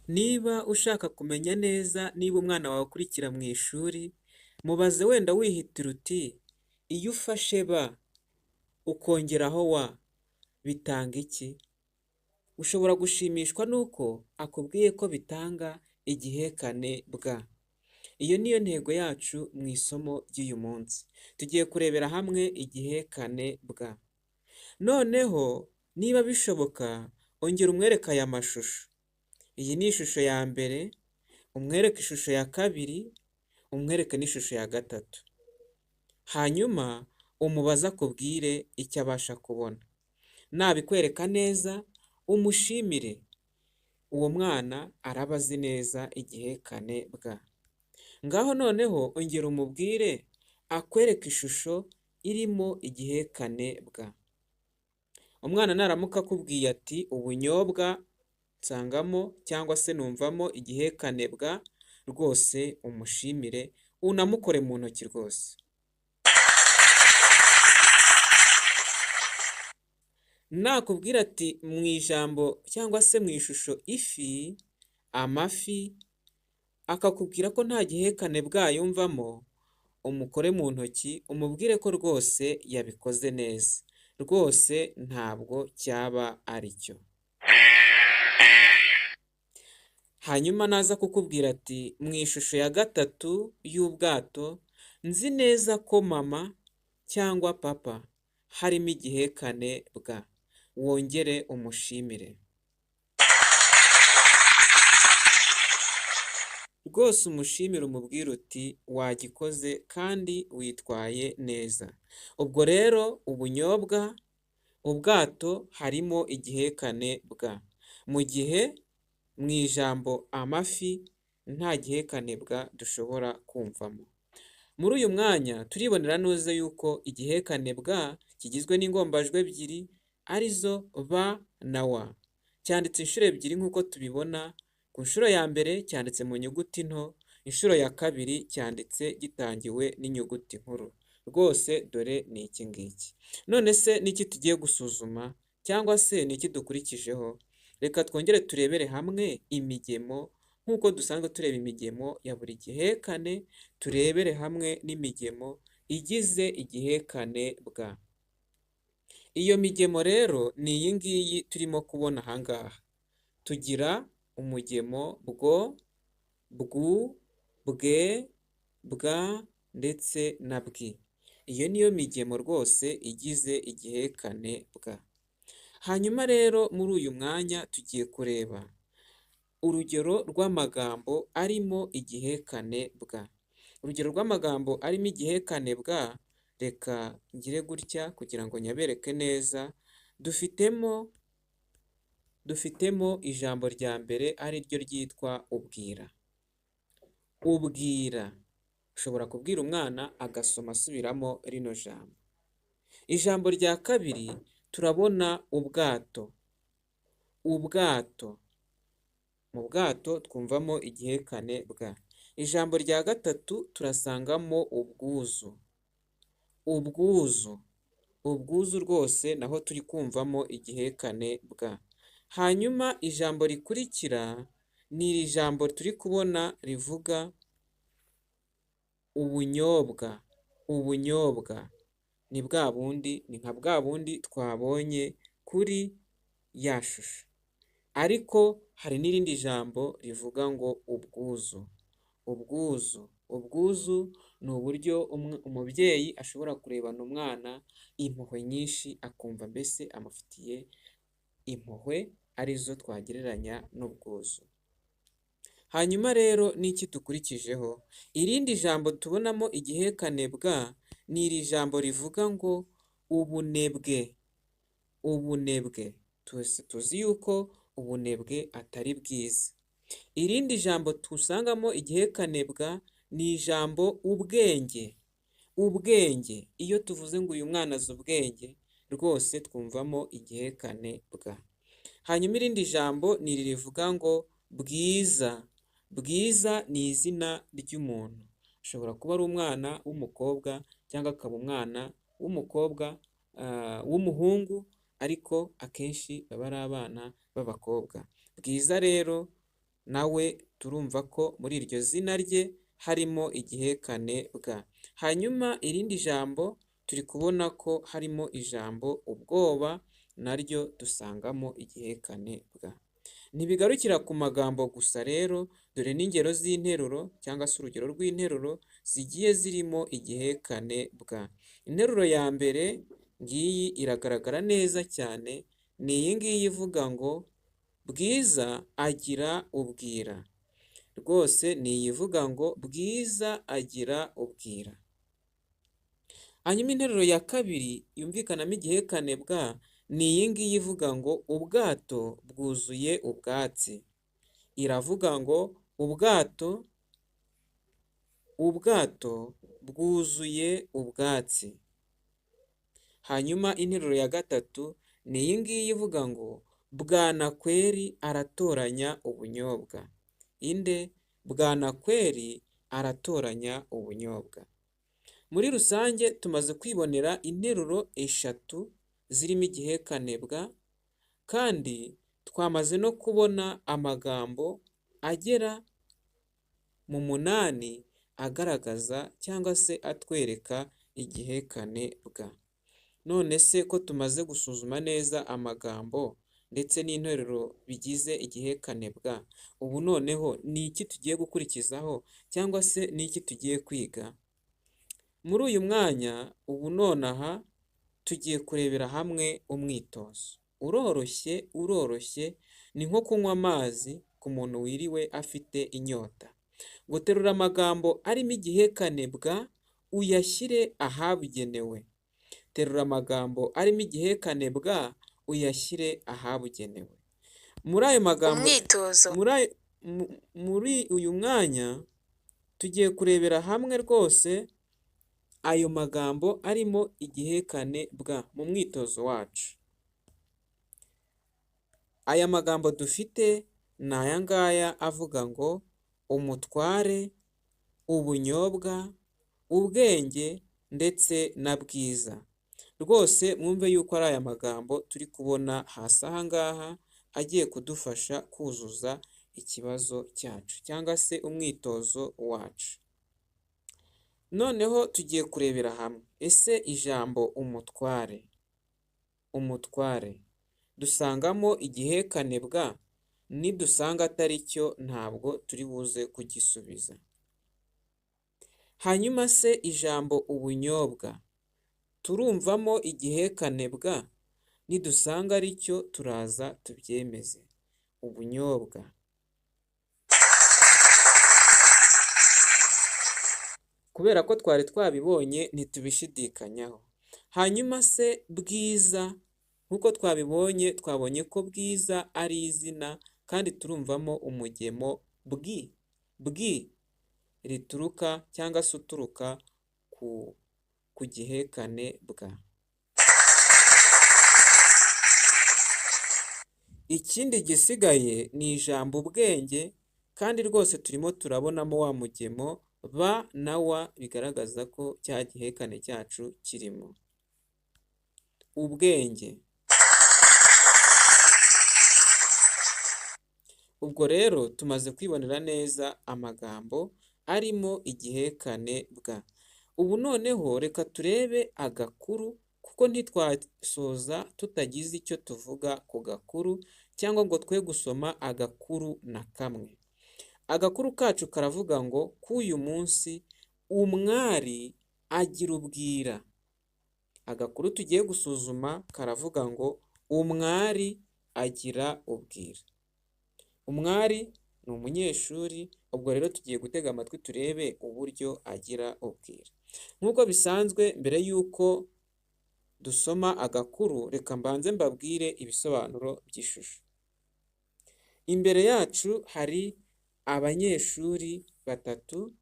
Niba ushaka kumenya neza niba umwana wawe akurikira mu ishuri, mubaze wenda wihitira uti iyo ufashe ba ukongeraho wa bitanga iki? Ushobora gushimishwa nuko akubwiye ko bitanga igihekane bwa. Iyo niyo ntego yacu mu isomo ry'uyu munsi. Tugiye kurebera hamwe igihekane bwa. Noneho niba bishoboka ongera umwereke aya mashusho. Iyi ni ishusho ya mbere, umwereke ishusho ya kabiri, umwereke n'ishusho ya gatatu. Hanyuma umubaze akubwire icyo abasha kubona. Nabikwereka neza umushimire. Uwo mwana araba azi neza igihekane bwa. Ngaho noneho ongera umubwire akwereke ishusho irimo igihekane bwa. Umwana naramuka akubwiye ati ubunyobwa nsangamo cyangwa se numvamo igihekane bwa, rwose umushimire unamukore mu ntoki rwose. Nakubwira ati mu ijambo cyangwa se mu ishusho ifi, amafi, akakubwira ko nta gihekane bwayumvamo, umukore mu ntoki umubwire ko rwose yabikoze neza. Rwose ntabwo cyaba ari cyo. Hanyuma naza kukubwira ati mu ishusho ya gatatu y'ubwato, nzi neza ko mama cyangwa papa harimo igihekane bwa. Wongere umushimire. Rwose umushimire umubwire uti wagikoze kandi witwaye neza. Ubwo rero ubunyobwa, ubwato harimo igihekane bwa. Mu gihe mu ijambo amafi nta gihekane bwa dushobora kumvamo. Muri uyu mwanya turibonera neza yuko igihekane bwa kigizwe n'ingombajwi ebyiri arizo ba na wa. Cyanditse inshuro ebyiri nk'uko tubibona. Ku nshuro ya mbere cyanditse mu nyuguti nto, inshuro ya kabiri cyanditse gitangiwe n'inyuguti nkuru. Rwose dore ni iki ngiki. None se niki tugiye gusuzuma cyangwa se niki dukurikijeho? Reka twongere turebere hamwe imigemo nk'uko dusanzwe tureba imigemo ya buri gihekane, turebere hamwe n'imigemo igize igihekane bwa. Iyo migemo rero ni iyi ngiyi turimo kubona aha ngaha. Tugira umugemo bwo, bwu, bwe, bwa ndetse na bwi. Iyo niyo migemo rwose igize igihekane bwa. Hanyuma rero muri uyu mwanya tugiye kureba urugero rw'amagambo arimo igihekane bwa. Urugero rw'amagambo arimo igihekane bwa, reka ngire gutya kugira ngo nyabereke neza. Dufitemo ijambo rya mbere ari ryo ryitwa ubwira. Ubwira. Ushobora kubwira umwana agasoma asubiramo rino jambo. Ijambo rya kabiri turabona ubwato. Ubwato. Mu bwato twumvamo igihekane bwa. Ijambo rya gatatu turasangamo ubwuzu. Ubwuzu. Ubwuzu rwose naho turi kumvamo igihekane bwa. Hanyuma ijambo rikurikira ni iri jambo turi kubona rivuga ubunyobwa. Ubunyobwa. Ni bwa bundi, ni nka bwa bundi twabonye kuri ya shusho. Ariko hari n'irindi jambo rivuga ngo ubwuzu. Ubwuzu. Ubwuzu ni uburyo umubyeyi ashobora kurebana umwana impuhwe nyinshi akumva mbese amufitiye impuhwe, arizo twagereranya n'ubwuzu. Hanyuma rero n'iki dukurikijeho? Irindi jambo tubonamo igihekane bwa ni iri jambo rivuga ngo ubunebwe. Ubunebwe. Tuzi yuko ubunebwe atari bwiza. Irindi jambo tusangamo igihekane bwa ni ijambo ubwenge. Ubwenge. Iyo tuvuze ngo uyu mwana azi ubwenge, rwose twumvamo igihekane bwa. Hanyuma irindi jambo ni iri rivuga ngo bwiza. Bwiza ni izina ry'umuntu. Ashobora kuba ari umwana w'umukobwa cyangwa akaba umwana w'umukobwa w'umuhungu, ariko akenshi baba ari abana b'abakobwa. Bwiza rero nawe turumva ko muri iryo zina rye harimo igihekane bwa. Hanyuma irindi jambo turi kubona ko harimo ijambo ubwoba, naryo dusangamo igihekane bwa. Ntibigarukira ku magambo gusa rero, dore n'ingero z'interuro cyangwa se urugero rw'interuro zigiye zirimo igihekane bwa. Interuro ya mbere ngiyi iragaragara neza cyane, ni iyi ngiyi ivuga ngo Bwiza agira ubwira. Rwose ni iyi ivuga ngo Bwiza agira ubwira. Hanyuma interuro ya kabiri yumvikanamo igihekane bwa, ni iyi ngiyi ivuga ngo ubwato bwuzuye ubwatsi. Iravuga ngo ubwato bwuzuye ubwatsi. Hanyuma interuro ya gatatu ni iyi ngiyi ivuga ngo Bwanakweri aratoranya ubunyobwa. Inde? Bwanakweri aratoranya ubunyobwa. Muri rusange tumaze kwibonera interuro eshatu zirimo igihekane bwa, kandi twamaze no kubona amagambo agera mu 8 agaragaza cyangwa se atwereka igihekane bwa. None se ko tumaze gusuzuma neza amagambo ndetse n'interuro bigize igihekane bwa, ubu noneho ni iki tugiye gukurikizaho cyangwa se ni iki tugiye kwiga? Muri uyu mwanya ubu nonaha tugiye kurebera hamwe umwitozo. Uroroshye, ni nko kunywa amazi ku muntu wiriwe afite inyota. Guterura amagambo arimo igihekane bwa uyashyire ahabugenewe. Terura amagambo arimo igihekane bwa uyashyire ahabugenewe. Muri ayo magambo muri uyu mwanya tugiye kurebera hamwe rwose ayo magambo arimo igihekane bwa mu mwitozo wacu. Aya magambo dufite ni aya ngaya avuga ngo umutware, ubunyobwa, ubwenge ndetse na bwiza. Rwose mwumve yuko ari aya magambo turi kubona hasi aha ngaha agiye kudufasha kuzuza ikibazo cyacu cyangwa se umwitozo wacu. Noneho tugiye kurebera hamwe, ese ijambo umutware dusangamo igihekane bwa? Nidusanga atari cyo ntabwo turi buze kugisubiza. Hanyuma se ijambo ubunyobwa turumvamo igihekane bwa? Nidusanga ari cyo turaza tubyemeze. Ubunyobwa. Kubera ko twari twabibonye ntitubishidikanyaho. Hanyuma se bwiza, nk'uko twabibonye twabonye ko bwiza ari izina kandi turumvamo umugemo bwi rituruka cyangwa se uturuka ku gihekane bwa. Ikindi gisigaye ni ijambo ubwenge, kandi rwose turimo turabonamo wa mugemo ba na wa, bigaragaza ko cya gihekane cyacu kirimo. Ubwenge. Ubwo rero tumaze kwibonera neza amagambo arimo igihekane bwa. Ubu noneho reka turebe agakuru, kuko ntitwasoza tutagize icyo tuvuga ku gakuru cyangwa ngo twe gusoma agakuru na kamwe. Agakuru kacu karavuga ngo k'uyu munsi umwari agira ubwira. Agakuru tugiye gusuzuma karavuga ngo umwari agira ubwira. Umwari ni umunyeshuri, ubwo rero tugiye gutega amatwi turebe uburyo agira ubwira. Nk'uko bisanzwe mbere y'uko dusoma agakuru, reka mbanze mbabwire ibisobanuro by'ishusho. Imbere yacu hari abanyeshuri batatu,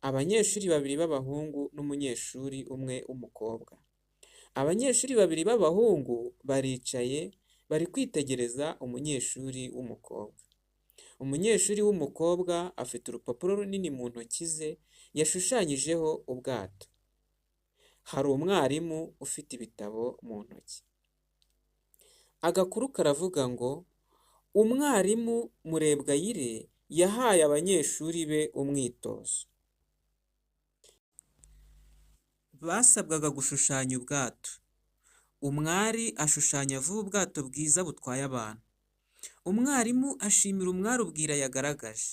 abanyeshuri babiri b'abahungu n'umunyeshuri umwe w'umukobwa. Abanyeshuri babiri b'abahungu baricaye bari kwitegereza umunyeshuri w'umukobwa. Umunyeshuri w'umukobwa afite urupapuro runini mu ntoki ze yashushanyijeho ubwato. Hari umwarimu ufite ibitabo mu ntoki. Agakuru karavuga ngo umwarimu Murebwayire yahaye abanyeshuri be umwitozo. Basabwaga gushushanya ubwato. Umwari ashushanya vuba ubwato bwiza butwaye abantu. Umwarimu ashimira umwari ubwira yagaragaje.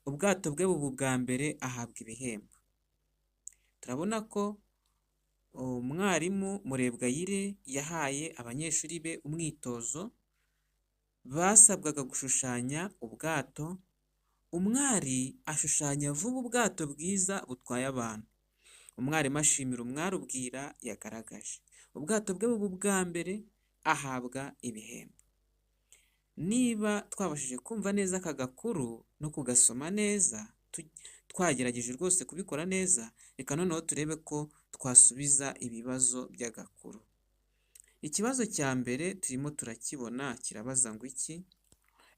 Ubwato bwe buba ubwa mbere ahabwa ibihembo. Turabona ko umwarimu Murebwayire yahaye abanyeshuri be umwitozo, basabwaga gushushanya ubwato, umwari ashushanya vuba ubwato bwiza butwaye abantu. Umwarimu ashimira umwari ubwira yagaragaje. Ubwato bwe buba ubwa mbere ahabwa ibihembo. Niba twabashije kumva neza aka gakuru no kugasoma neza, twagerageje rwose kubikora neza, reka noneho turebe ko twasubiza ibibazo by'agakuru. Ikibazo cya mbere turimo turakibona kirabaza ngo iki?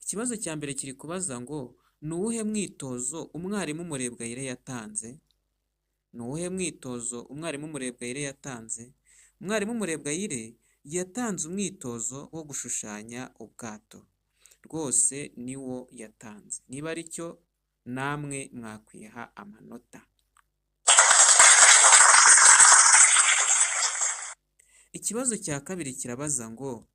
Ikibazo cya mbere kiri kubaza ngo ni uwuhe mwitozo umwarimu Murebwayire yatanze? Ni uwuhe mwitozo umwarimu Murebwayire yatanze? Umwarimu Murebwayire yatanze umwitozo wo gushushanya ubwato. Rwose niwo yatanze. Niba ari cyo namwe mwakwiha amanota. Ikibazo cya kabiri kirabaza ngo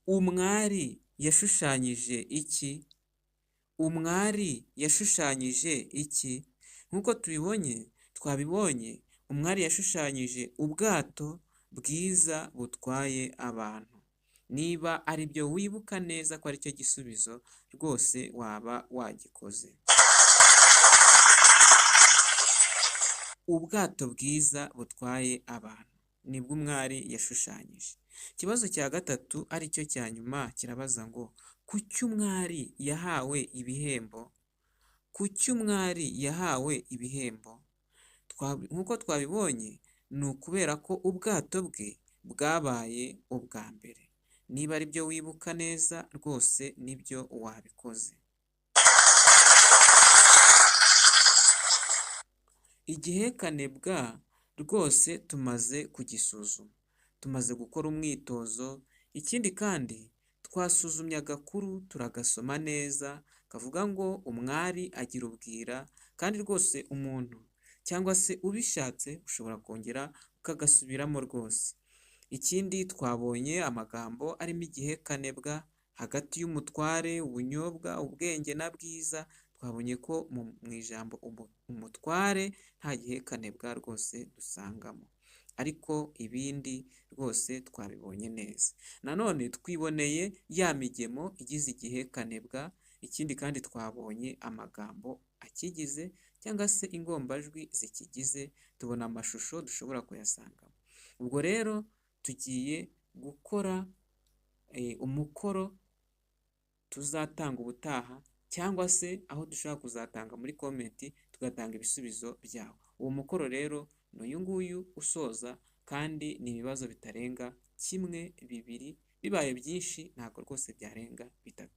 umwari yashushanyije iki? Umwari yashushanyije iki? Nk'uko twabibonye, umwari yashushanyije ubwato bwiza butwaye abantu. Niba ari byo wibuka neza ko ari cyo gisubizo, rwose waba wagikoze. Ubwato bwiza butwaye abantu nibwo umwari yashushanyije. Ikibazo cya gatatu ari cyo cya nyuma kirabaza ngo kuki umwari yahawe ibihembo? Kuki umwari yahawe ibihembo? Nk'uko twabibonye, ni ukubera ko ubwato bwe bwabaye ubwa mbere. Niba ari byo wibuka neza, rwose nibyo wabikoze. Igihekane bwa rwose tumaze kugisuzuma. Tumaze gukora umwitozo, ikindi kandi twasuzumye agakuru turagasoma neza, kavuga ngo umwari agira ubwira, kandi rwose umuntu cyangwa se ubishatse ushobora kongera ukagasubiramo rwose. Ikindi twabonye amagambo arimo igihekane bwa hagati y'umutware, ubunyobwa, ubwenge na bwiza. Twabonye ko mu ijambo umutware nta gihekane bwa rwose dusangamo, ariko ibindi rwose twabibonye neza. Nanone twiboneye ya migemo igize igihekane bwa, ikindi kandi twabonye amagambo akigize cyangwa se ingombajwi zikigize, tubona amashusho dushobora kuyasangamo. Ubwo rero tugiye gukora umukoro tuzatanga ubutaha, cyangwa se aho dushobora kuzatanga muri komenti tugatanga ibisubizo byawo. Uwo mukoro rero ni uyu nguyu usoza, kandi ni ibibazo bitarenga 1, 2, bibaye byinshi ntabwo rwose byarenga 3.